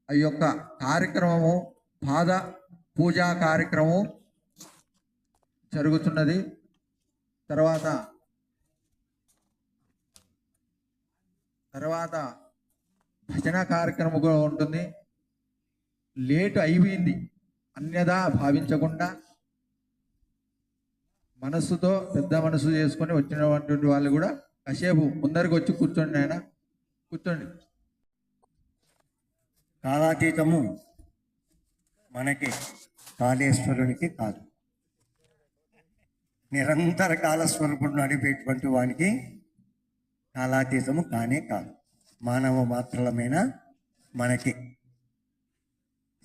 ఈ యొక్క కార్యక్రమము పాద పూజా కార్యక్రమం జరుగుతున్నది. తర్వాత భజన కార్యక్రమం కూడా ఉంటుంది. లేటు అయిపోయింది అన్యదా భావించకుండా మనస్సుతో పెద్ద మనసు చేసుకొని వచ్చినటువంటి వాళ్ళు కూడా కాసేపు ముందరికి వచ్చి కూర్చోండి. ఆయన కూర్చోండి. కాలాతీతము మనకి కాళేశ్వరునికి కాదు, నిరంతర కాలస్వరూపుడు నడిపేటువంటి వానికి కాలాతీతము కానే కాదు. మానవ మాత్రలమైన మనకి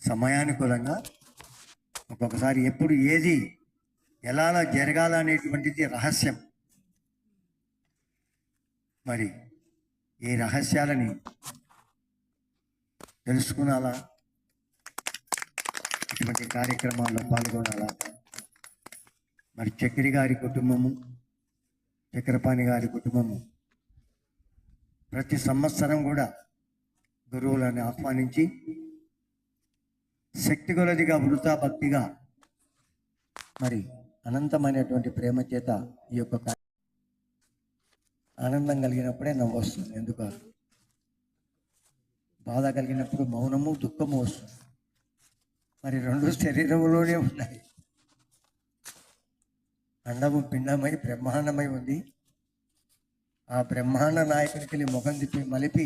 సమయానుకూలంగా ఒక్కొక్కసారి ఎప్పుడు ఏది ఎలా జరగాలనేటువంటిది రహస్యం. మరి ఈ రహస్యాలని తెలుసుకునాలా, ఇటువంటి కార్యక్రమాల్లో పాల్గొనాలా. మరి చక్రి గారి కుటుంబము, చక్రపాణి గారి కుటుంబము ప్రతి సంవత్సరం కూడా గురువులను ఆహ్వానించి శక్తి కొలదిగా వృతా భక్తిగా మరి అనంతమైనటువంటి ప్రేమ చేత ఈ యొక్క ఆనందం కలిగినప్పుడే నవ్వు వస్తుంది. ఎందుకు బాధ కలిగినప్పుడు మౌనము దుఃఖము వస్తుంది. మరి రెండు శరీరంలోనే ఉన్నాయి. అండము పిండమై బ్రహ్మాండమై ఉంది. ఆ బ్రహ్మాండ నాయకునికి ముఖం తిప్పి మలిపి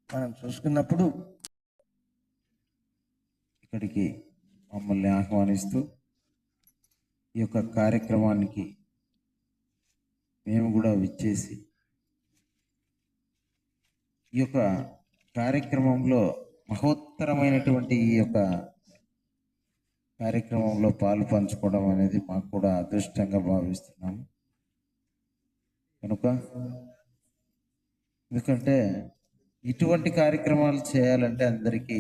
మనం చూసుకున్నప్పుడు ఇక్కడికి మమ్మల్ని ఆహ్వానిస్తూ ఈ యొక్క కార్యక్రమానికి మేము కూడా విచ్చేసి ఈ యొక్క కార్యక్రమంలో మహోత్తరమైనటువంటి ఈ యొక్క కార్యక్రమంలో పాలు పంచుకోవడం అనేది మాకు కూడా అదృష్టంగా భావిస్తున్నాము. కనుక ఎందుకంటే ఇటువంటి కార్యక్రమాలు చేయాలంటే అందరికీ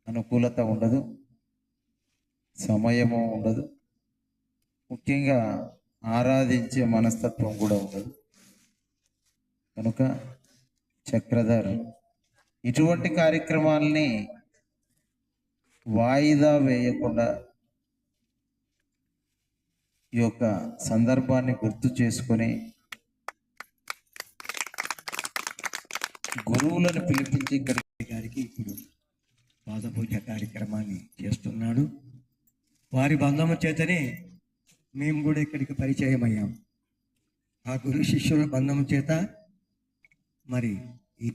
అనుకూలత ఉండదు, సమయము ఉండదు, ముఖ్యంగా ఆరాధించే మనస్తత్వం కూడా ఉండదు. కనుక చక్రధర్ ఇటువంటి కార్యక్రమాల్ని వాయిదా వేయకుండా ఈ యొక్క సందర్భాన్ని గుర్తు చేసుకొని గురువులను పిలిపించి ఇక్కడికి గారికి ఇప్పుడు పాదపూజ కార్యక్రమాన్ని చేస్తున్నాడు. వారి బంధము చేతనే మేము కూడా ఇక్కడికి పరిచయం అయ్యాం. ఆ గురు శిష్యుల బంధము చేత మరి ఈ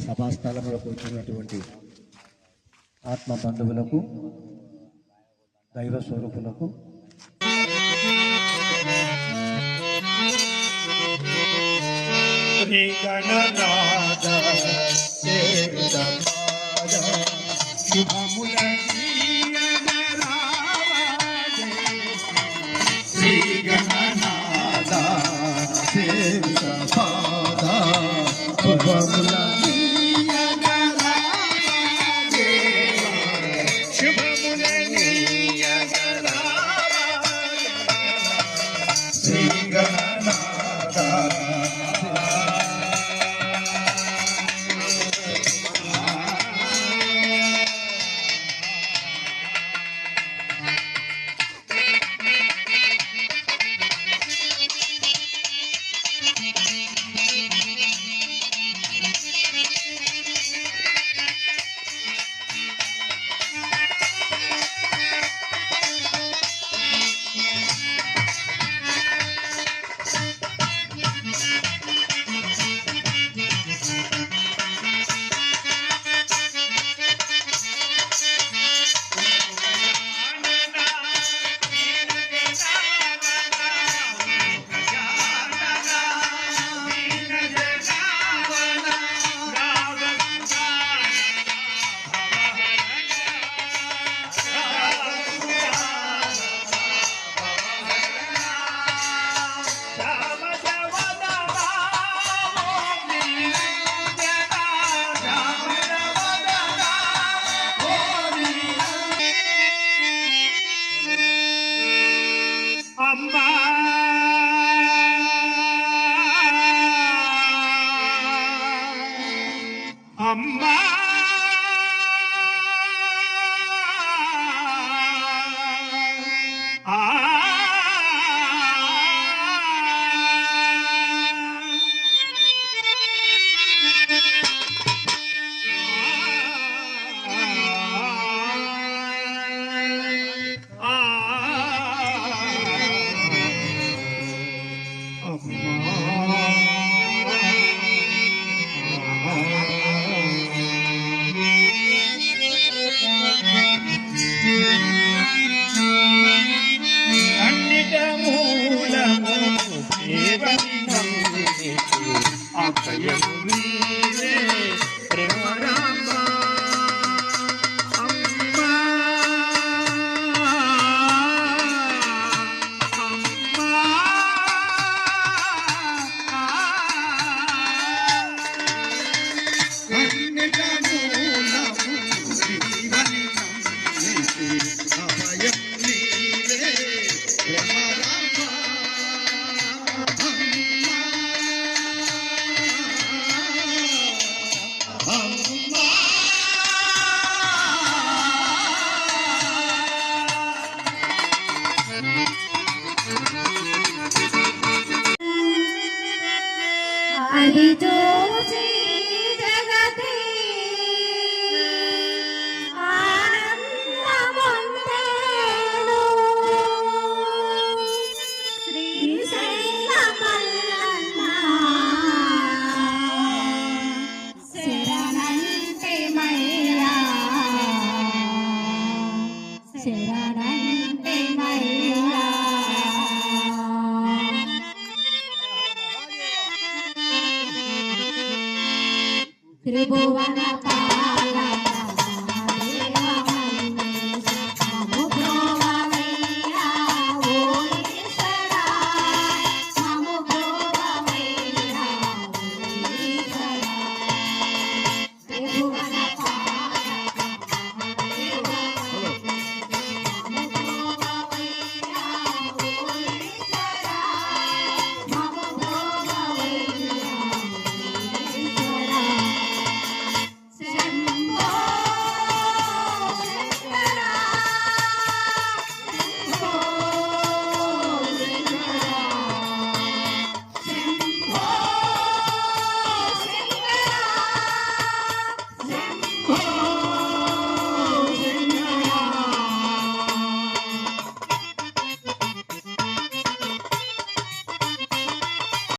సభాస్థలంలో కూర్చున్నటువంటి ఆత్మ బంధువులకు, దైవ స్వరూపులకు శ్రీ గణనాథ శ్రీ గణనాథ శుభముల అది చూసి జగతి ఆనందమొందేను. శ్రీశైల మల్లన్న శరణంటే మయ్యా శరణంటే